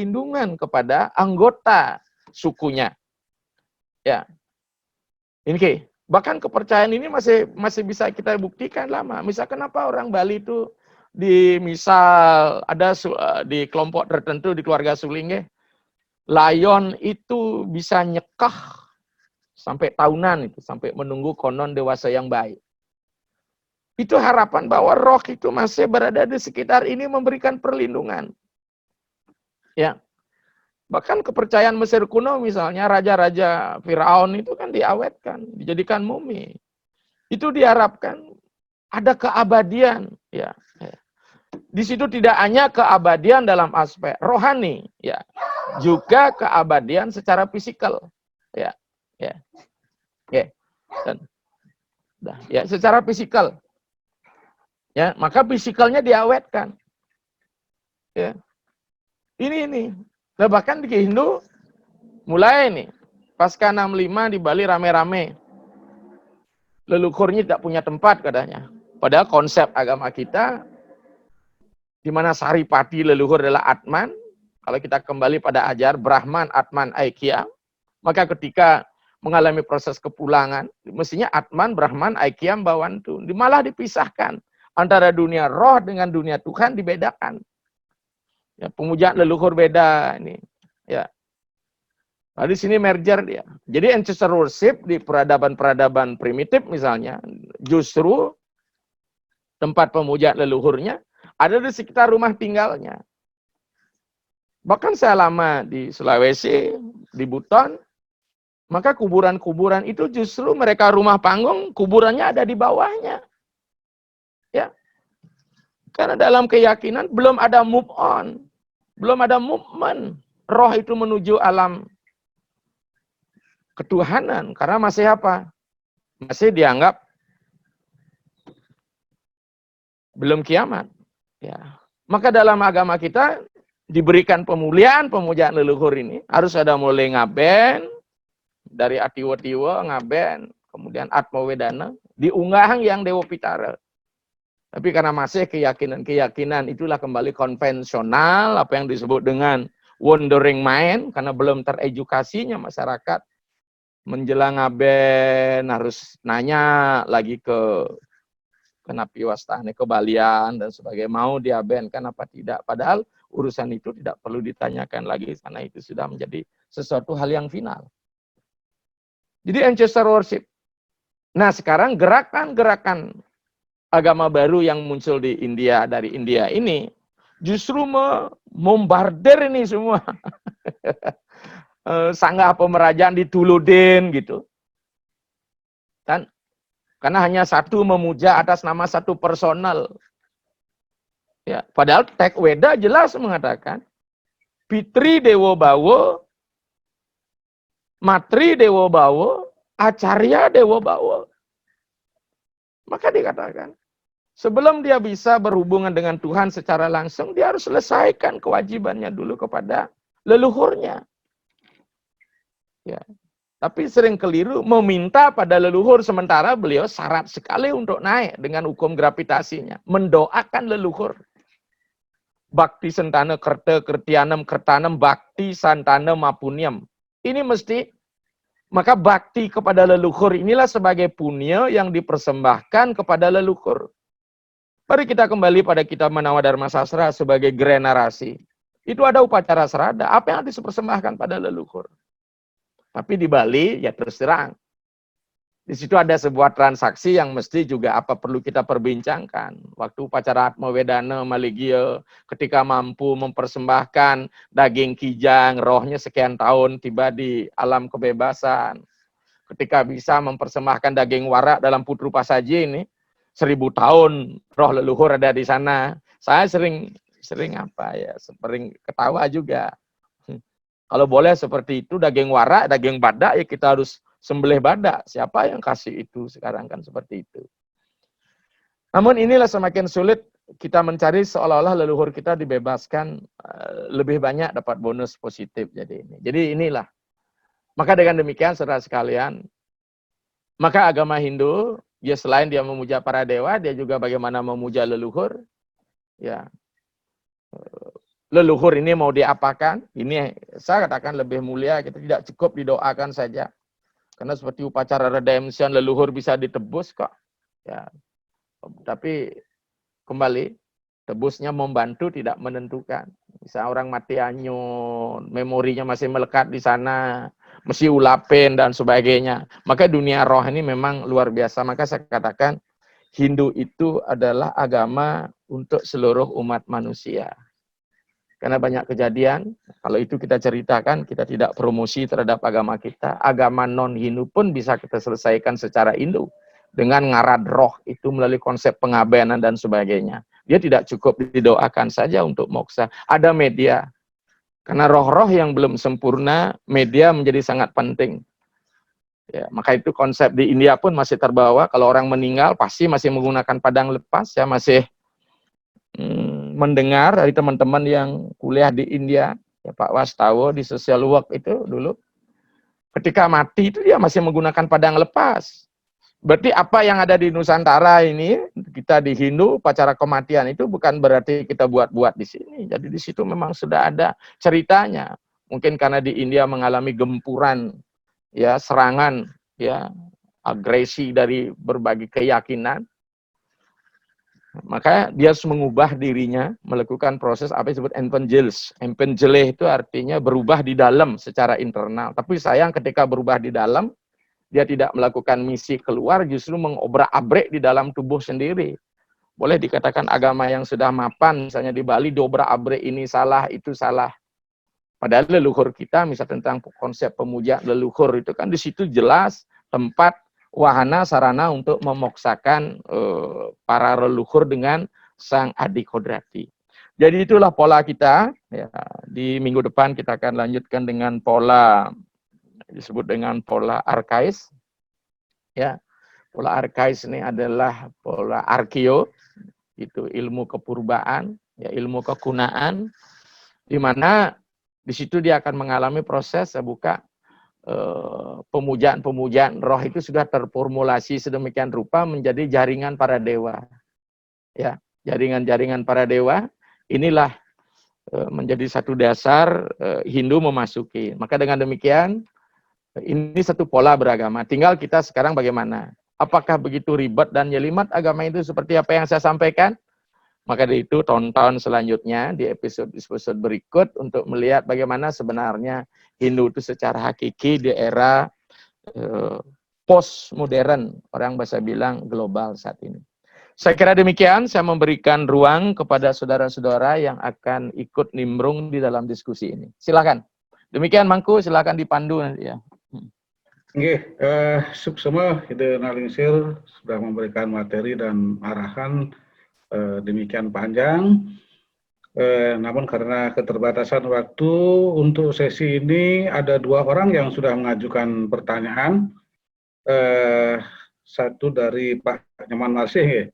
perlindungan kepada anggota sukunya. Ya. Ini bahkan kepercayaan ini masih bisa kita buktikan lama. Misal kenapa orang Bali itu misal ada di kelompok tertentu di keluarga Suling, layon itu bisa nyekah sampai tahunan itu, sampai menunggu konon dewasa yang baik. Itu harapan bahwa roh itu masih berada di sekitar ini memberikan perlindungan. Ya. Bahkan kepercayaan Mesir kuno misalnya raja-raja Firaun itu kan diawetkan, dijadikan mumi. Itu diharapkan ada keabadian, ya. Di situ tidak hanya keabadian dalam aspek rohani, ya, juga keabadian secara fisikal, ya, ya, ya, dan, ya, secara fisikal, ya, maka fisikalnya diawetkan, ya. Ini, nah, bahkan di Hindu mulai nih, pasca 65 di Bali rame-rame, leluhurnya tidak punya tempat katanya. Padahal konsep agama kita di mana saripati leluhur adalah Atman. Kalau kita kembali pada ajar Brahman, Atman, Aikyam, maka ketika mengalami proses kepulangan, mestinya Atman, Brahman, Aikyam, Bawantu. Malah dipisahkan. Antara dunia roh dengan dunia Tuhan dibedakan. Ya, pemujaan leluhur beda ini. Ya. Nah, di sini merger dia. Jadi ancestor worship di peradaban-peradaban primitif misalnya, justru tempat pemujaan leluhurnya ada di sekitar rumah tinggalnya. Bahkan saya lama di Sulawesi, di Buton, maka kuburan-kuburan itu justru mereka rumah panggung, kuburannya ada di bawahnya. Ya. Karena dalam keyakinan belum ada move on, belum ada movement. Roh itu menuju alam ketuhanan. Karena masih apa? Masih dianggap belum kiamat. Ya. Maka dalam agama kita diberikan pemuliaan pemujaan leluhur ini harus ada mulai ngaben dari Atiwa-tiwa ngaben, kemudian Atma Wedana diunggah yang Dewa Pitara. Tapi karena masih keyakinan itulah kembali konvensional, apa yang disebut dengan wandering mind, karena belum teredukasinya masyarakat menjelang ngaben harus nanya lagi ke kenapi wastane kebalian dan sebagainya, mau diabenkan apa tidak, padahal urusan itu tidak perlu ditanyakan lagi karena itu sudah menjadi sesuatu hal yang final. Jadi ancestor worship. Nah, sekarang gerakan-gerakan agama baru yang muncul di India, dari India ini justru membarder ini semua. Sanggah pemerajaan di Tuludin gitu. Kan karena hanya satu memuja atas nama satu personal. Ya, padahal teks Weda jelas mengatakan Pitri Dewo Bawo, Matri Dewo Bawo, Acarya Dewo Bawo. Maka dikatakan sebelum dia bisa berhubungan dengan Tuhan secara langsung, dia harus selesaikan kewajibannya dulu kepada leluhurnya. Ya. Tapi sering keliru meminta pada leluhur, sementara beliau syarat sekali untuk naik dengan hukum gravitasinya. Mendoakan leluhur. Bakti santana kerta kertianam kertanam bakti santana mapunyam. Ini mesti, maka bakti kepada leluhur inilah sebagai punya yang dipersembahkan kepada leluhur. Mari kita kembali pada kitab Manawa Dharma Sastra sebagai generasi. Itu ada upacara serada. Apa yang dipersembahkan pada leluhur? Tapi di Bali, ya terus terang. Di situ ada sebuah transaksi yang mesti juga apa perlu kita perbincangkan. Waktu upacara Atma Wedana Maligya, ketika mampu mempersembahkan daging kijang, rohnya sekian tahun tiba di alam kebebasan. Ketika bisa mempersembahkan daging warak dalam Putru Pasaji ini, 1000 tahun roh leluhur ada di sana. Saya sering ketawa juga. Kalau boleh seperti itu, daging warak, daging badak, ya kita harus sembelih badak. Siapa yang kasih itu sekarang kan seperti itu. Namun inilah semakin sulit kita mencari seolah-olah leluhur kita dibebaskan lebih banyak dapat bonus positif. Jadi inilah. Maka dengan demikian saudara sekalian, maka agama Hindu, ya selain dia memuja para dewa, dia juga bagaimana memuja leluhur. Ya. leluhur ini mau diapakan? Ini saya katakan lebih mulia, kita tidak cukup didoakan saja. Karena seperti upacara redemption, leluhur bisa ditebus kok. Ya. Tapi kembali, tebusnya membantu tidak menentukan. Bisa orang mati anyun, memorinya masih melekat di sana, mesti ulapin dan sebagainya. Maka dunia roh ini memang luar biasa. Maka saya katakan, Hindu itu adalah agama untuk seluruh umat manusia. Karena banyak kejadian, kalau itu kita ceritakan, kita tidak promosi terhadap agama kita. Agama non-Hindu pun bisa kita selesaikan secara Hindu. Dengan ngarad roh, itu melalui konsep pengabenan dan sebagainya. Dia tidak cukup didoakan saja untuk moksa. Ada media. Karena roh-roh yang belum sempurna, media menjadi sangat penting. Ya, maka itu konsep di India pun masih terbawa. Kalau orang meninggal, pasti masih menggunakan padang lepas. Ya, masih mendengar dari teman-teman yang kuliah di India, ya Pak Wastawo di social work itu dulu, ketika mati itu dia masih menggunakan padang lepas. Berarti apa yang ada di Nusantara ini, kita di Hindu, upacara kematian itu bukan berarti kita buat-buat di sini. Jadi di situ memang sudah ada ceritanya. Mungkin karena di India mengalami gempuran, ya serangan, ya agresi dari berbagai keyakinan. Maka dia harus mengubah dirinya, melakukan proses apa yang disebut evangelis. Evangele itu artinya berubah di dalam secara internal. Tapi sayang ketika berubah di dalam, dia tidak melakukan misi keluar, justru mengobrak-abrik di dalam tubuh sendiri. Boleh dikatakan agama yang sudah mapan, misalnya di Bali, dobrak-abrik ini salah, itu salah. Padahal leluhur kita, misalnya tentang konsep pemuja leluhur, itu kan di situ jelas tempat wahana sarana untuk memoksakan para leluhur dengan sang adik kodrati. Jadi itulah pola kita. Ya, di minggu depan kita akan lanjutkan dengan pola disebut dengan pola arkais. Ya, pola arkais ini adalah pola arkeo, itu ilmu kepurbaan, ya ilmu kekunaan, di mana di situ dia akan mengalami proses buka pemujaan-pemujaan roh itu sudah terformulasi sedemikian rupa menjadi jaringan para dewa. Ya, jaringan-jaringan para dewa inilah menjadi satu dasar Hindu memasuki. Maka dengan demikian ini satu pola beragama. Tinggal kita sekarang bagaimana? Apakah begitu ribet dan jelimet agama itu seperti apa yang saya sampaikan? Maka dari itu tonton selanjutnya di episode berikut untuk melihat bagaimana sebenarnya Hindu itu secara hakiki di era post modern, orang bahasa bilang global saat ini. Saya kira demikian, saya memberikan ruang kepada saudara-saudara yang akan ikut nimbrung di dalam diskusi ini. Silakan. Demikian Mangku, silakan dipandu nanti ya. Oke, semua Ide Nalingsir sudah memberikan materi dan arahan demikian panjang. Namun karena keterbatasan waktu untuk sesi ini ada 2 orang yang sudah mengajukan pertanyaan. Satu dari Pak Nyoman Marsih,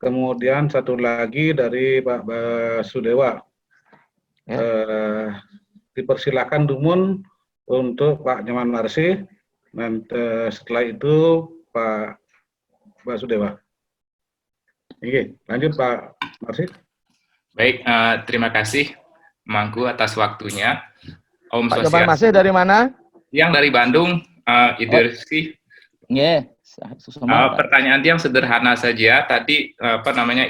kemudian satu lagi dari Pak Basudewa. Dipersilakan Dumun untuk Pak Nyoman Marsih, dan setelah itu Pak Basudewa. Oke, lanjut Pak Marsih. Baik, terima kasih Mangku atas waktunya. Om Pak Nyoman Marsih dari mana? Yang dari Bandung, Ide pertanyaan yang sederhana saja. Tadi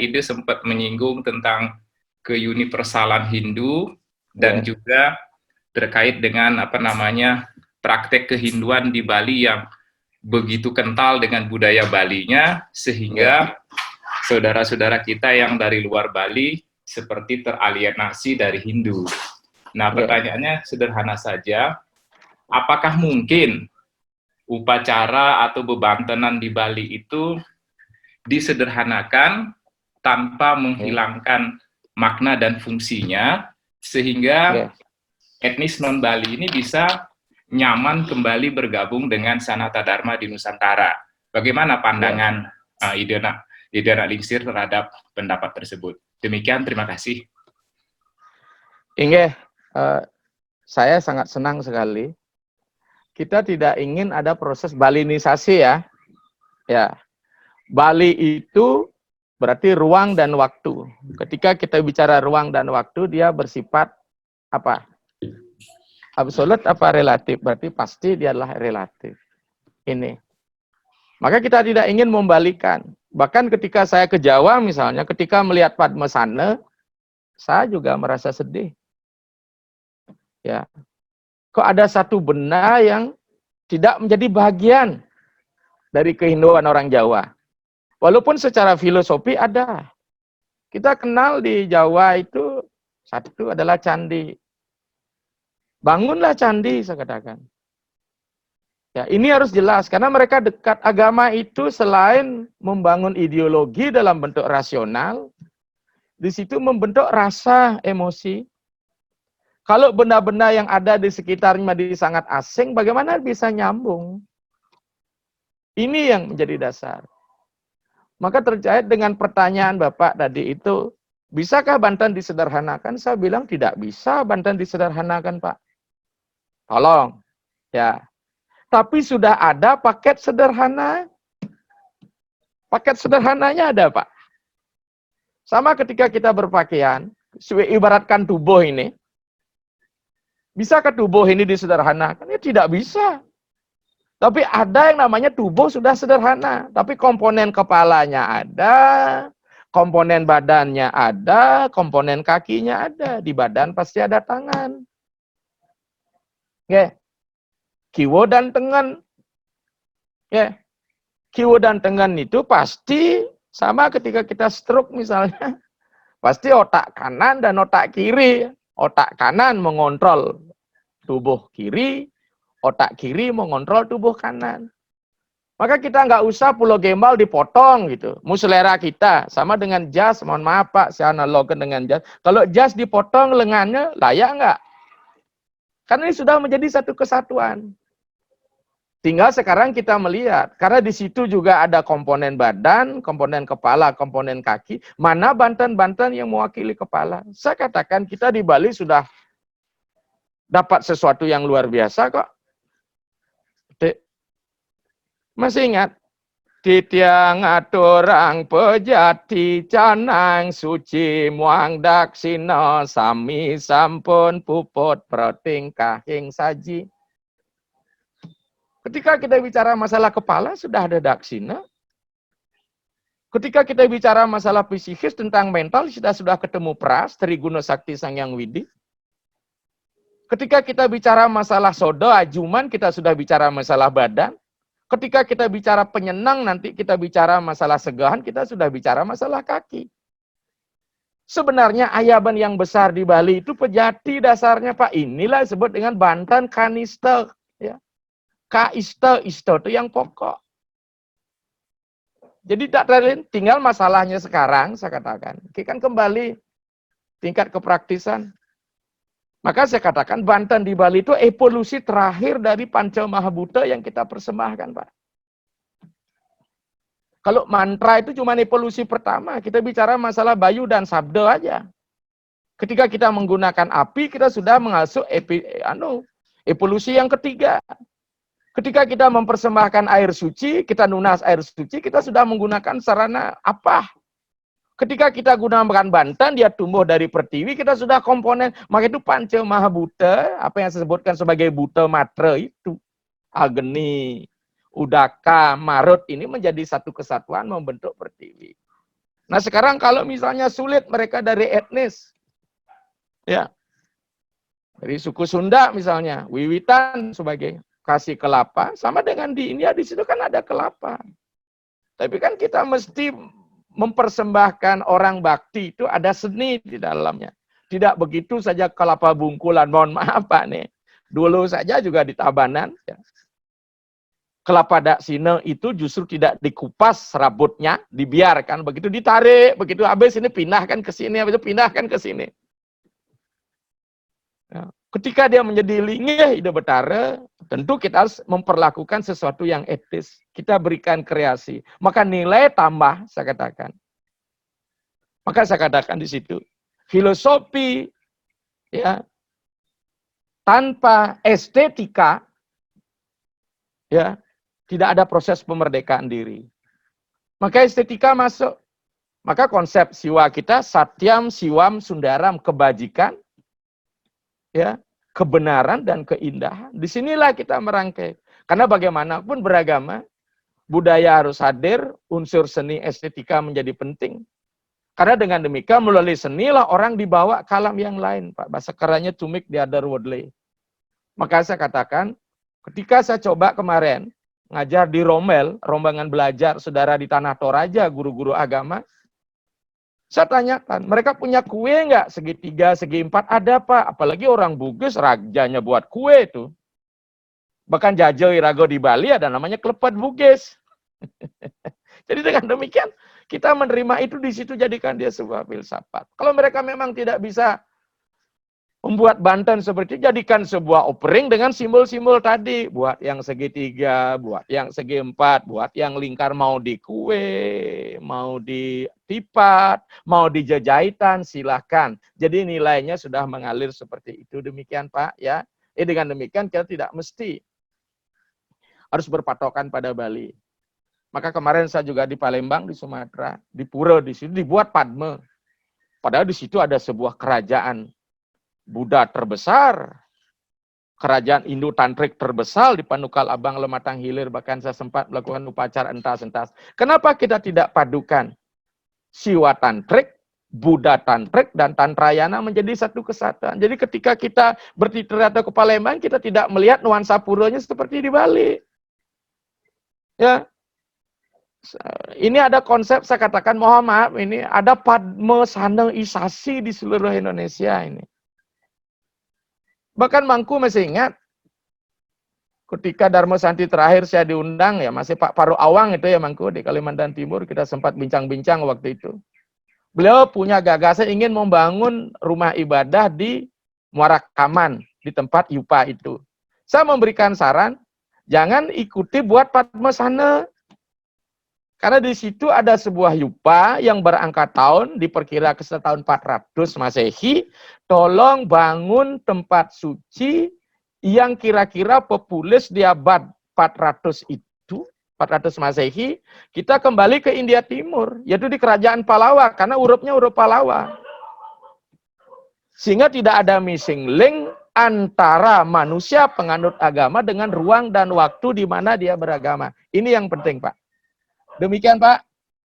Ide sempat menyinggung tentang keuniversalan Hindu dan juga terkait dengan praktek kehinduan di Bali yang begitu kental dengan budaya Balinya, sehingga saudara-saudara kita yang dari luar Bali seperti teralienasi dari Hindu. Nah, pertanyaannya sederhana saja, apakah mungkin upacara atau bebantenan di Bali itu disederhanakan tanpa menghilangkan makna dan fungsinya, sehingga etnis non-Bali ini bisa nyaman kembali bergabung dengan Sanata Dharma di Nusantara. Bagaimana pandangan Ide Nalingsir terhadap pendapat tersebut? Demikian, terima kasih. Inge, saya sangat senang sekali. Kita tidak ingin ada proses Balinisasi ya. Ya, Bali itu Berarti ruang dan waktu. Ketika kita bicara ruang dan waktu, dia bersifat apa? Absolut apa relatif? Berarti pasti dia adalah relatif. Ini. Maka kita tidak ingin membalikan. Bahkan ketika saya ke Jawa misalnya, ketika melihat Padmasana, saya juga merasa sedih. Ya. Kok ada satu benda yang tidak menjadi bagian dari kehinduan orang Jawa. Walaupun secara filosofi ada. Kita kenal di Jawa itu satu adalah candi. Bangunlah candi, saya katakan. Ya, ini harus jelas karena mereka dekat. Agama itu selain membangun ideologi dalam bentuk rasional, di situ membentuk rasa, emosi. Kalau benda-benda yang ada di sekitarnya sangat asing, bagaimana bisa nyambung? Ini yang menjadi dasar. Maka terkait dengan pertanyaan Bapak tadi itu, bisakah Banten disederhanakan? Saya bilang tidak bisa Banten disederhanakan, Pak. Tolong. Ya. Tapi sudah ada paket sederhana. Paket sederhananya ada, Pak. Sama ketika kita berpakaian, ibaratkan tubuh ini. Bisakah tubuh ini disederhanakan? Ya tidak bisa. Tapi ada yang namanya tubuh sudah sederhana. Tapi komponen kepalanya ada, komponen badannya ada, komponen kakinya ada. Di badan pasti ada tangan. Ya. Kiwo dan tengen. Ya. Kiwo dan tengen itu pasti sama ketika kita stroke misalnya. Pasti otak kanan dan otak kiri. Otak kanan mengontrol tubuh kiri, otak kiri mengontrol tubuh kanan. Maka kita nggak usah pulau gembal dipotong gitu. Selera kita sama dengan jas, mohon maaf Pak, saya analogkan dengan jas. Kalau jas dipotong lengannya layak nggak? Karena ini sudah menjadi satu kesatuan. Tinggal sekarang kita melihat, karena di situ juga ada komponen badan, komponen kepala, komponen kaki. Mana Banten-Banten yang mewakili kepala? Saya katakan kita di Bali sudah dapat sesuatu yang luar biasa kok. Masih ingat? Titiang aturang pejati canang suci muang daksina sami sampun puput pratingkahing saji. Ketika kita bicara masalah kepala, sudah ada daksina. Ketika kita bicara masalah psikis tentang mental, sudah ketemu Pras, Triguna Sakti Sang Yang Widi. Ketika kita bicara masalah sodo, ajuman, kita sudah bicara masalah badan. Ketika kita bicara penyenang, nanti kita bicara masalah segahan, kita sudah bicara masalah kaki. Sebenarnya ayaban yang besar di Bali itu pejati dasarnya, Pak. Inilah disebut dengan Banten Kanista. Ya. Kaista, isto itu yang pokok. Jadi tak lain, tinggal masalahnya sekarang, saya katakan. Kita kan kembali tingkat kepraktisan. Maka saya katakan Banten di Bali itu evolusi terakhir dari Panca Mahabhuta yang kita persembahkan, Pak. Kalau mantra itu cuma evolusi pertama, kita bicara masalah bayu dan sabda aja. Ketika kita menggunakan api, kita sudah mengasuh evolusi yang ketiga. Ketika kita mempersembahkan air suci, kita nunas air suci, kita sudah menggunakan sarana apa? Ketika kita gunakan Banten, dia tumbuh dari pertiwi, kita sudah komponen. Maka itu Panca Mahabhuta, apa yang saya sebutkan sebagai Buta Matra itu. Agni, Udaka, Marut, ini menjadi satu kesatuan membentuk pertiwi. Nah sekarang kalau misalnya sulit mereka dari etnis, ya, dari suku Sunda misalnya, Wiwitan sebagai kasih kelapa, sama dengan di India, di situ kan ada kelapa. Tapi kan kita mesti mempersembahkan orang bakti itu ada seni di dalamnya. Tidak begitu saja kelapa bungkulan, mohon maaf Pak nih. Dulu saja juga di Tabanan, ya. Kelapa daksina itu justru tidak dikupas rambutnya, dibiarkan, begitu ditarik, begitu habis ini pindahkan ke sini, habis itu pindahkan ke sini. Ya. Ketika dia menjadi lingih ide betara, tentu kita harus memperlakukan sesuatu yang etis. Kita berikan kreasi. Maka nilai tambah, saya katakan. Maka saya katakan di situ, filosofi ya tanpa estetika ya tidak ada proses pemerdekaan diri. Maka estetika masuk. Maka konsep siwa kita satyam, siwam, sundaram, kebajikan, ya, kebenaran dan keindahan. Disinilah kita merangkai. Karena bagaimanapun beragama, budaya harus hadir, unsur seni estetika menjadi penting. Karena dengan demikian melalui senilah orang dibawa ke alam yang lain, Pak. Bahasa kerennya to make the otherworldly. Maka saya katakan, ketika saya coba kemarin ngajar di Rommel, rombongan belajar saudara di Tanah Toraja, guru-guru agama, saya tanyakan, mereka punya kue nggak? Segi 3, segi 4, ada Pak. Apalagi orang Bugis, rajanya buat kue itu. Bahkan Jajo Irago di Bali ada namanya klepet Bugis. Jadi dengan demikian, kita menerima itu di situ jadikan dia sebuah filsafat. Kalau mereka memang tidak bisa membuat Banten seperti itu, jadikan sebuah offering dengan simbol-simbol tadi. Buat yang segitiga, buat yang segi 4, buat yang lingkar mau di kue, mau di tipat, mau di jajahitan, silahkan. Jadi nilainya sudah mengalir seperti itu. Demikian Pak, ya. Dengan demikian kita tidak mesti harus berpatokan pada Bali. Maka kemarin saya juga di Palembang, di Sumatera, di Pura, di situ dibuat Padme. Padahal di situ ada sebuah kerajaan Buddha terbesar, kerajaan Hindu Tantrik terbesar di Panukal Abang, Lematang Hilir, bahkan saya sempat melakukan upacara entas-entas. Kenapa kita tidak padukan Siwa Tantrik, Buddha Tantrik, dan Tantrayana menjadi satu kesatuan? Jadi ketika kita bertitir atau ke Palembang, kita tidak melihat nuansa puranya seperti di Bali. Ya, ini ada konsep, saya katakan mohon maaf, ini ada Padme Saneng Isasi di seluruh Indonesia ini. Bahkan Mangku masih ingat, ketika Dharma Santi terakhir saya diundang, ya masih Pak Paru Awang itu ya Mangku, di Kalimantan Timur, kita sempat bincang-bincang waktu itu. Beliau punya gagasan ingin membangun rumah ibadah di Muara Kaman, di tempat Yupa itu. Saya memberikan saran, jangan ikuti buat Padme Sana. Karena di situ ada sebuah yupa yang berangka tahun, diperkirakan tahun 400 Masehi, tolong bangun tempat suci yang kira-kira populis di abad 400 itu, 400 Masehi, kita kembali ke India Timur, yaitu di Kerajaan Palawa, karena urupnya urup Palawa. Sehingga tidak ada missing link antara manusia penganut agama dengan ruang dan waktu di mana dia beragama. Ini yang penting, Pak. Demikian Pak,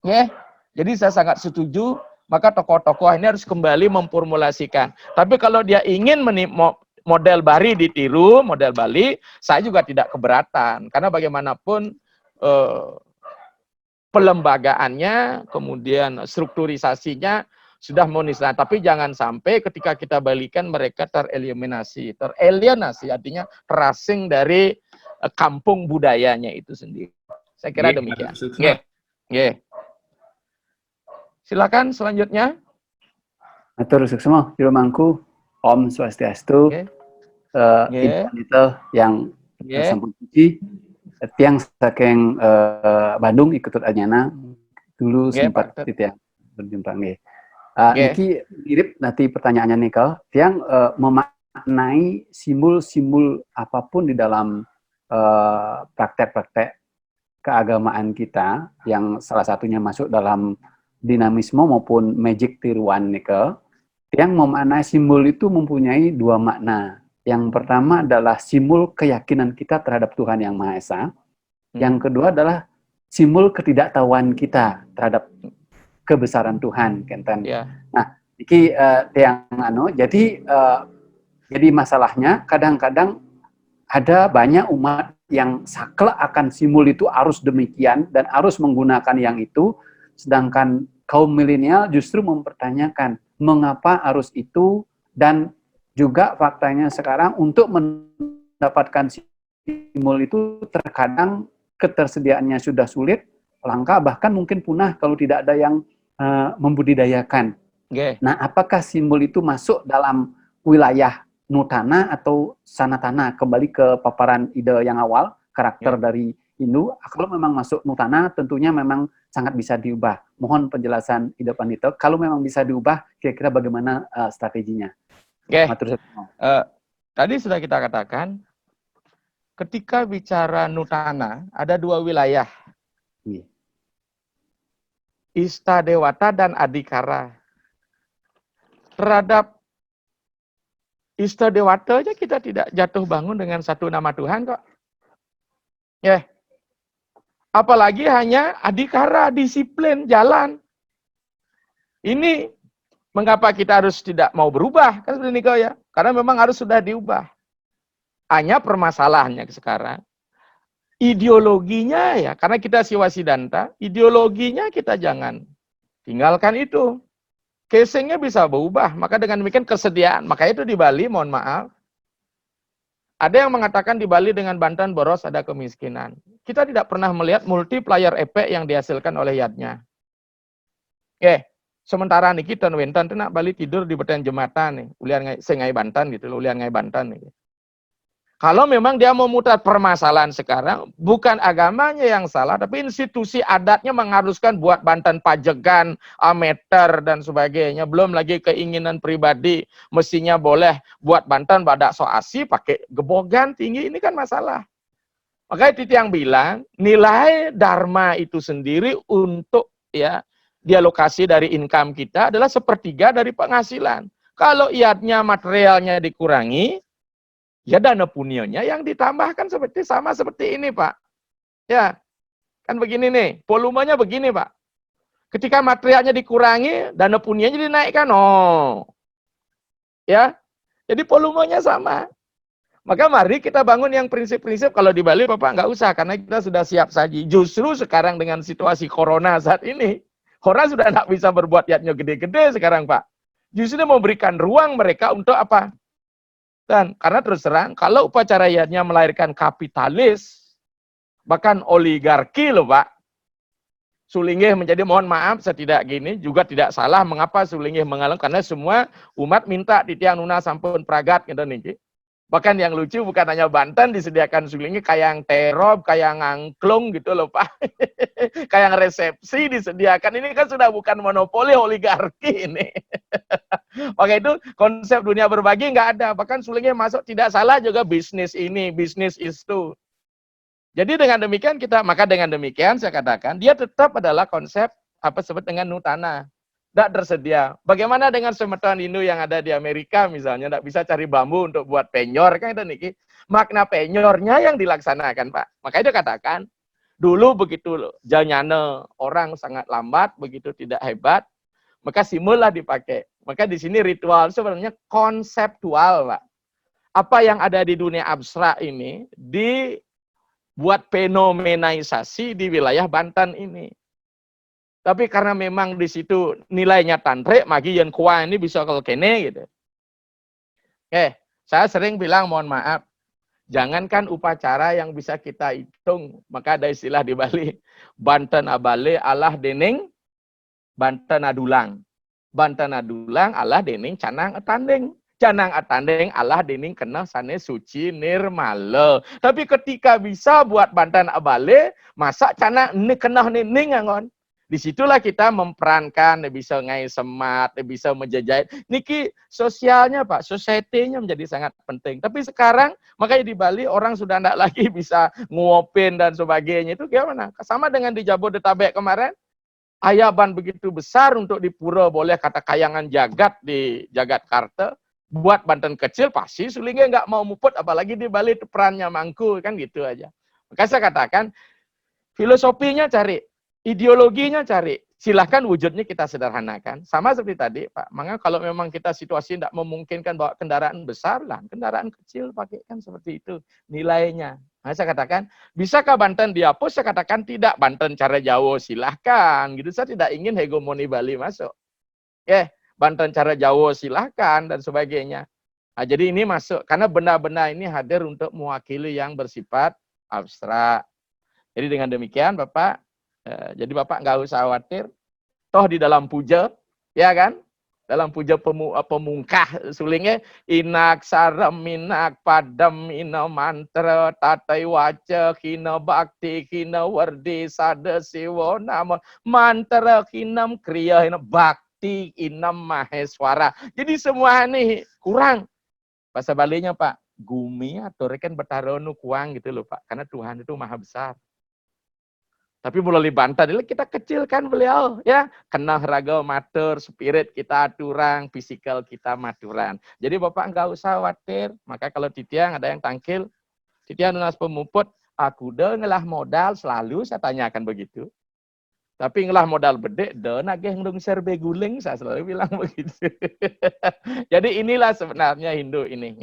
ya. Jadi saya sangat setuju, maka tokoh-tokoh ini harus kembali memformulasikan. Tapi kalau dia ingin model Bali ditiru, model Bali, saya juga tidak keberatan. Karena bagaimanapun pelembagaannya, kemudian strukturisasinya sudah monislah. Tapi jangan sampai ketika kita balikan mereka tereliminasi. Teralienasi artinya terasing dari kampung budayanya itu sendiri. Saya kira demikian. Nggih. Silakan selanjutnya. Matur suksma, Juru Mangku, Om Swastiastu, Ibu itu yang sampun suci, tiang saking Bandung ikut anyana dulu sempat tiang berjumpa nggih. Niki mirip nanti pertanyaannya nih kau, tiang memaknai simbol-simbol apapun di dalam praktek-praktek keagamaan kita yang salah satunya masuk dalam dinamisme maupun magic tiruan nika, yang memaknai simbol itu mempunyai dua makna. Yang pertama adalah simbol keyakinan kita terhadap Tuhan Yang Maha Esa. Yang kedua adalah simbol ketidaktahuan kita terhadap kebesaran Tuhan, kenten. Nah, iki yang jadi masalahnya kadang-kadang ada banyak umat yang saklek akan simbol itu harus demikian dan harus menggunakan yang itu, sedangkan kaum milenial justru mempertanyakan mengapa harus itu, dan juga faktanya sekarang untuk mendapatkan simbol itu terkadang ketersediaannya sudah sulit, langka, bahkan mungkin punah kalau tidak ada yang membudidayakan. Nah, apakah simbol itu masuk dalam wilayah Nutana atau Sanatana? Kembali ke paparan ide yang awal, karakter dari Hindu. Kalau memang masuk Nutana, tentunya memang sangat bisa diubah. Mohon penjelasan Ide Pandito. Kalau memang bisa diubah, kira-kira bagaimana strateginya? Tadi sudah kita katakan, ketika bicara Nutana, ada dua wilayah. Istadewata dan Adikara. Terhadap Istadewata aja kita tidak jatuh bangun dengan satu nama Tuhan kok. Ya. Apalagi hanya Adikara, disiplin, jalan. Ini mengapa kita harus tidak mau berubah? Kan seperti ini kok ya. Karena memang harus sudah diubah. Hanya permasalahannya sekarang. Ideologinya ya, karena kita siwasidanta, ideologinya kita jangan tinggalkan itu. Casingnya bisa berubah, maka dengan demikian kesediaan. Maka itu di Bali, mohon maaf, ada yang mengatakan di Bali dengan Banten boros ada kemiskinan. Kita tidak pernah melihat multiplier efek yang dihasilkan oleh yatnya. Sementara nih kita wentan nak Bali tidur di beten jembatan nih, ulian sengai Banten gitu, ulian ngai Banten nih. Kalau memang dia memutar permasalahan sekarang, bukan agamanya yang salah, tapi institusi adatnya mengharuskan buat Banten pajegan, ameter, dan sebagainya. Belum lagi keinginan pribadi, mestinya boleh buat Banten badak soasi, pakai gebogan tinggi, ini kan masalah. Makanya Titi yang bilang, nilai Dharma itu sendiri untuk ya dialokasi dari income kita adalah 1/3 dari penghasilan. Kalau iatnya materialnya dikurangi, ya dana punionya yang ditambahkan sama seperti ini, Pak. Ya, kan begini nih, volumenya begini, Pak. Ketika materialnya dikurangi, dana punionya dinaikkan. Oh. Ya, jadi volumenya sama. Maka mari kita bangun yang prinsip-prinsip. Kalau di Bali, Bapak nggak usah, karena kita sudah siap saji. Justru sekarang dengan situasi corona saat ini, orang sudah nggak bisa berbuat yatnya gede-gede sekarang, Pak. Justru memberikan ruang mereka untuk apa? Dan karena terus terang, kalau upacara yatnya melahirkan kapitalis, bahkan oligarki loh Pak, Sulingih menjadi, mohon maaf, setidak gini, juga tidak salah mengapa Sulingih mengalami, karena semua umat minta di tiang nuna sampun pragat gitu nih. Bahkan yang lucu bukan hanya Banten disediakan Sulingih, kayak yang terob, kayak yang angklung gitu loh Pak. Kayak yang resepsi disediakan, ini kan sudah bukan monopoli oligarki ini. Maka itu konsep dunia berbagi nggak ada. Bahkan Sulingih masuk tidak salah juga bisnis ini, bisnis itu. Jadi dengan demikian maka dengan demikian saya katakan, dia tetap adalah konsep apa disebut dengan nutana. Tidak tersedia. Bagaimana dengan semeton Hindu yang ada di Amerika misalnya, tidak bisa cari bambu untuk buat penyor, kan itu niki. Makna penyornya yang dilaksanakan Pak. Maka itu katakan, dulu begitu loh, janyane orang sangat lambat, begitu tidak hebat, maka simullah dipakai. Maka di sini ritual sebenarnya konseptual, Pak. Apa yang ada di dunia abstrak ini dibuat fenomenaisasi di wilayah Banten ini. Tapi karena memang di situ nilainya tantrek, magi yang kuah ini bisa kalau kene gitu. Saya sering bilang mohon maaf, jangankan upacara yang bisa kita hitung, maka ada istilah di Bali, Banten abale alah dening Banten adulang. Banten adulang alah dening canang atanding. Canang atanding alah dening kena sane suci nirmala. Tapi ketika bisa buat Banten abale, masa canang ini kena nining angon. Disitulah kita memperankan, bisa ngai semat, bisa menjajah. Niki sosialnya Pak, society-nya menjadi sangat penting. Tapi sekarang, makanya di Bali orang sudah tidak lagi bisa nguopin dan sebagainya. Itu gimana? Sama dengan di Jabodetabek kemarin, ayaban begitu besar untuk di pura boleh kata kayangan jagat di Jagatkarta, buat Banten kecil pasti Sulingih nggak mau muput, apalagi di Bali itu perannya mangku, kan gitu aja. Maka saya katakan, filosofinya cari, ideologinya cari, silahkan wujudnya kita sederhanakan. Sama seperti tadi Pak, maka kalau memang kita situasi tidak memungkinkan bawa kendaraan besar, lah kendaraan kecil pakai, kan seperti itu nilainya. Nah, saya katakan, bisakah Banten dihapus? Saya katakan tidak. Banten cara Jawa silahkan. Gitu, saya tidak ingin hegemoni Bali masuk. Banten cara Jawa silahkan dan sebagainya. Nah, jadi ini masuk karena benda-benda ini hadir untuk mewakili yang bersifat abstrak. Jadi dengan demikian Bapak, jadi Bapak nggak usah khawatir. Toh di dalam puja, ya kan? Dalam puja pemungkah Sulingih, inak sarem inak padam ina mantra tatai waca kina bakti kina wardi sada siwa nama mantra kinam kriya ina bakti inam maheswara. Jadi semua ini kurang. Bahasa Balinya Pak, gumi atau reken betaronu kuang gitu loh Pak. Karena Tuhan itu maha besar. Tapi melalui Banten ini kita kecilkan beliau, ya. Kenah raga matur, spirit kita aturang, fisikal kita maturan. Jadi Bapak nggak usah khawatir. Maka kalau titiang ada yang tangkil, titiang nunas pemuput, aku dah ngelah modal, selalu saya tanyakan begitu. Tapi ngelah modal bedek, dah nagih ngung serbe guling, saya selalu bilang begitu. Jadi inilah sebenarnya Hindu ini.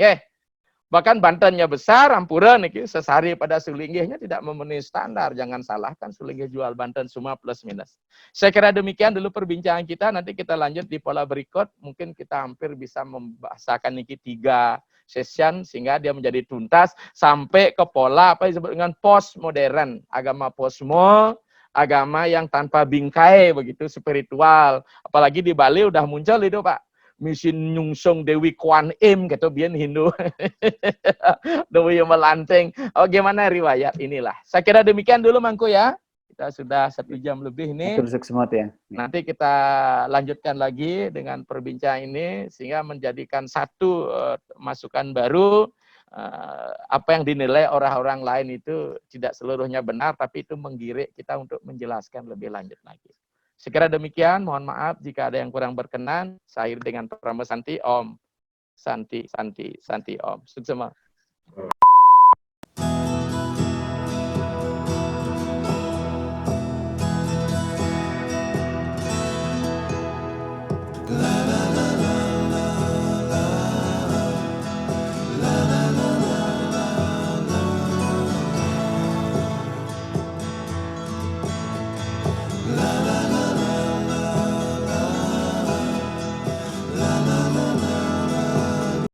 Bahkan Bantennya besar, Ampuran sesari pada sulinggihnya tidak memenuhi standar. Jangan salahkan sulinggih jual Banten semua plus minus. Saya kira demikian dulu perbincangan kita. Nanti kita lanjut di pola berikut. Mungkin kita hampir bisa membahasakan ini 3 session sehingga dia menjadi tuntas sampai ke pola apa disebut dengan postmodern, agama posmo, agama yang tanpa bingkai begitu, spiritual. Apalagi di Bali udah muncul itu Pak. Misi nyungsung Dewi Kuan Im gitu biar Hindu. Dewi melanting. Oh gimana riwayat inilah. Saya kira demikian dulu Mangku ya. Kita sudah 1 jam lebih nih. Ya. Nanti kita lanjutkan lagi dengan perbincangan ini sehingga menjadikan satu masukan baru. Apa yang dinilai orang-orang lain itu tidak seluruhnya benar, tapi itu menggirik kita untuk menjelaskan lebih lanjut lagi. Sekira demikian, mohon maaf jika ada yang kurang berkenan. Saya akhiri dengan Prama Santi Om. Santi Om. Suksema.